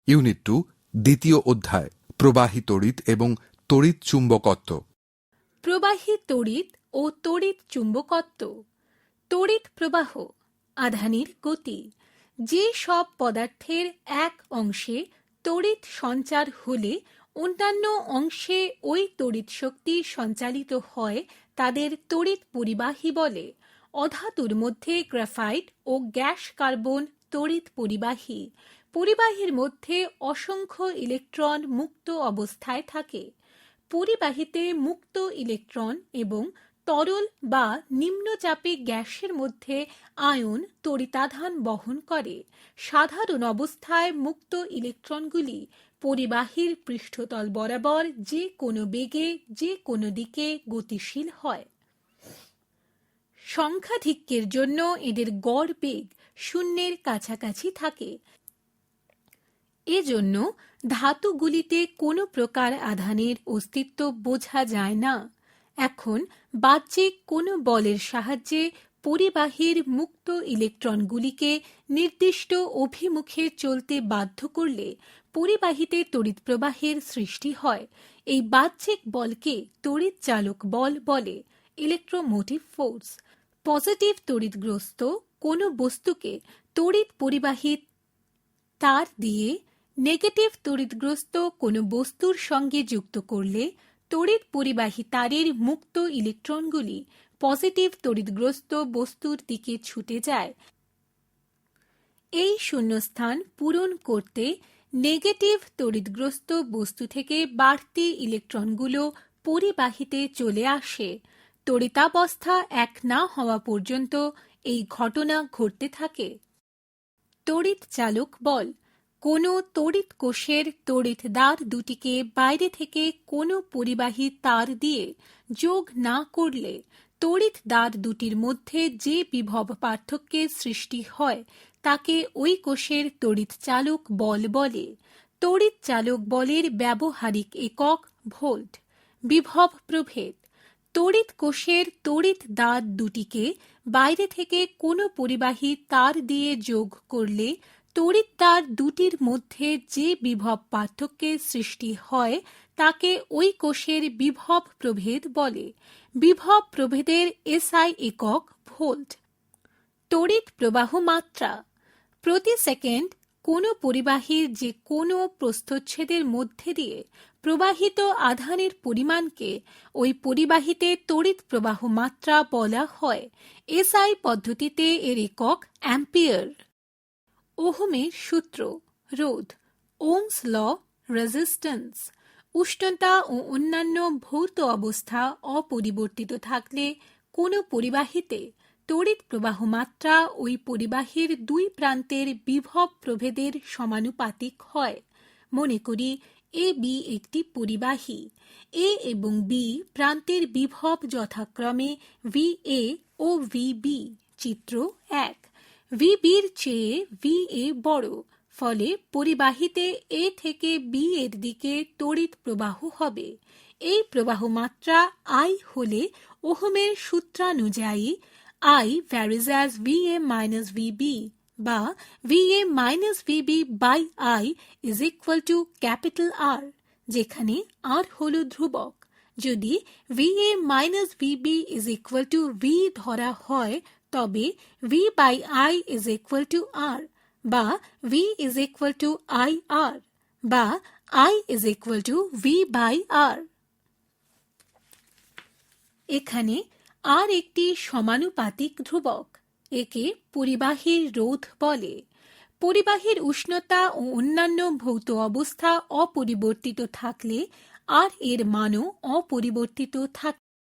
Unit 2 দ্বিতীয় অধ্যায় প্রবাহী তড়িৎ এবং তড়িৎ চুম্বকত্ব। প্রবাহী তড়িৎ ও তড়িৎ চুম্বকত্ব। তড়িৎ প্রবাহ আধানের গতি। যে সব পদার্থের এক অংশে তড়িৎ সঞ্চার হলে অন্যান্য অংশে ওই তড়িৎ শক্তি সঞ্চালিত হয় তাদের তড়িৎ পরিবাহী বলে। অধাতুর মধ্যে গ্রাফাইট ও গ্যাস কার্বন তড়িৎ পরিবাহী। পরিবাহীর মধ্যে অসংখ্য ইলেকট্রন মুক্ত অবস্থায় থাকে। পরিবাহীতে মুক্ত ইলেকট্রন এবং তরল বা নিম্নচাপে গ্যাসের মধ্যে আয়ন তড়িতাধান বহন করে। সাধারণ অবস্থায় মুক্ত ইলেকট্রনগুলি পরিবাহীর পৃষ্ঠতল বরাবর যে কোনো বেগে যে কোনো দিকে গতিশীল হয়। সংখ্যাধিক্যের জন্য এদের গড় বেগ শূন্যের কাছাকাছি থাকে। এজন্য ধাতুগুলিতে কোনো প্রকার আধানের অস্তিত্ব বোঝা যায় না। এখন বাহ্যিক কোনো বলের সাহায্যে পরিবাহীর মুক্ত ইলেকট্রনগুলিকে নির্দিষ্ট অভিমুখে চলতে বাধ্য করলে পরিবাহীতে তড়িৎ প্রবাহের সৃষ্টি হয়। এই বাহ্যিক বলকে তড়িৎ চালক বল বলে, ইলেকট্রোমোটিভ ফোর্স। পজিটিভ তড়িৎগ্রস্ত কোনো বস্তুকে তড়িৎ পরিবাহী তার দিয়ে নেগেটিভ তড়িৎগ্রস্ত কোনো বস্তুর সঙ্গে যুক্ত করলে তড়িৎ পরিবাহী তারের মুক্ত ইলেকট্রনগুলি পজিটিভ তড়িৎগ্রস্ত বস্তুর দিকে ছুটে যায়। এই শূন্যস্থান পূরণ করতে নেগেটিভ তড়িৎগ্রস্ত বস্তু থেকে বাড়তি ইলেকট্রনগুলো পরিবাহীতে চলে আসে। তড়িতাবস্থা এক না হওয়া পর্যন্ত এই ঘটনা ঘটতে থাকে। তড়িৎ চালক বল কোনো তড়িৎ কোষের তড়িৎ দ্বার দুটিকে বাইরে থেকে কোনো পরিবাহী তার দিয়ে যোগ না করলে তড়িৎ দ্বার দুটির মধ্যে যে বিভব পার্থক্যের সৃষ্টি হয় তাকে ওই কোষের তড়িৎ চালক বল বলে। তড়িৎ চালক বলের ব্যবহারিক একক ভোল্ট। বিভব প্রভেদ তড়িৎ কোষের তড়িৎ দ্বার দুটিকে বাইরে থেকে কোনো পরিবাহী তার দিয়ে যোগ করলে তড়িৎ তার দুটির মধ্যে যে বিভব পার্থক্যের সৃষ্টি হয় তাকে ওই কোষের বিভব প্রভেদ বলে। বিভব প্রভেদের এসআই একক ভোল্ট। তড়িৎ প্রবাহ মাত্রা প্রতি সেকেন্ড কোনো পরিবাহীর যে কোনো প্রস্থচ্ছেদের মধ্যে দিয়ে প্রবাহিত আধানের পরিমাণকে ওই পরিবাহীতে তড়িৎ প্রবাহ মাত্রা বলা হয়। এসআই পদ্ধতিতে এর একক অ্যাম্পিয়ার। ওহমের সূত্র রোধ, ওহমস ল, রেজিস্ট্যান্স। উষ্ণতা ও অন্যান্য ভৌত অবস্থা অপরিবর্তিত থাকলে কোনো পরিবাহীতে তড়িৎ প্রবাহ মাত্রা ওই পরিবাহীর দুই প্রান্তের বিভব প্রভেদের সমানুপাতিক হয়। মনে করি এ বি একটি পরিবাহী। এ এবং বি প্রান্তের বিভব যথাক্রমে ভি এ ও ভি বি। চিত্র 1। ভিবির চেয়ে ভি এ বড়, ফলে পরিবাহীতে এ থেকে বি এর দিকে তড়িৎ প্রবাহ হবে। এই প্রবাহ মাত্রা আই হলে ওহমের সূত্রানুযায়ী I varies as VA minus VB বা VA minus VB by I is equal to capital R, যেখানে R হল ধ্রুবক। যদি VA minus VB is equal to V ধরা হয় তবে V by I is equal to R বা V is equal to IR বা I is equal to V by R। এখানে আর একটি সমানুপাতিক ধ্রুবক, একে পরিবাহীর রোধ বলে। পরিবাহীর উষ্ণতা ও অন্যান্য ভৌত অবস্থা অপরিবর্তিত থাকলে আর এর মানও অপরিবর্তিত থাকে।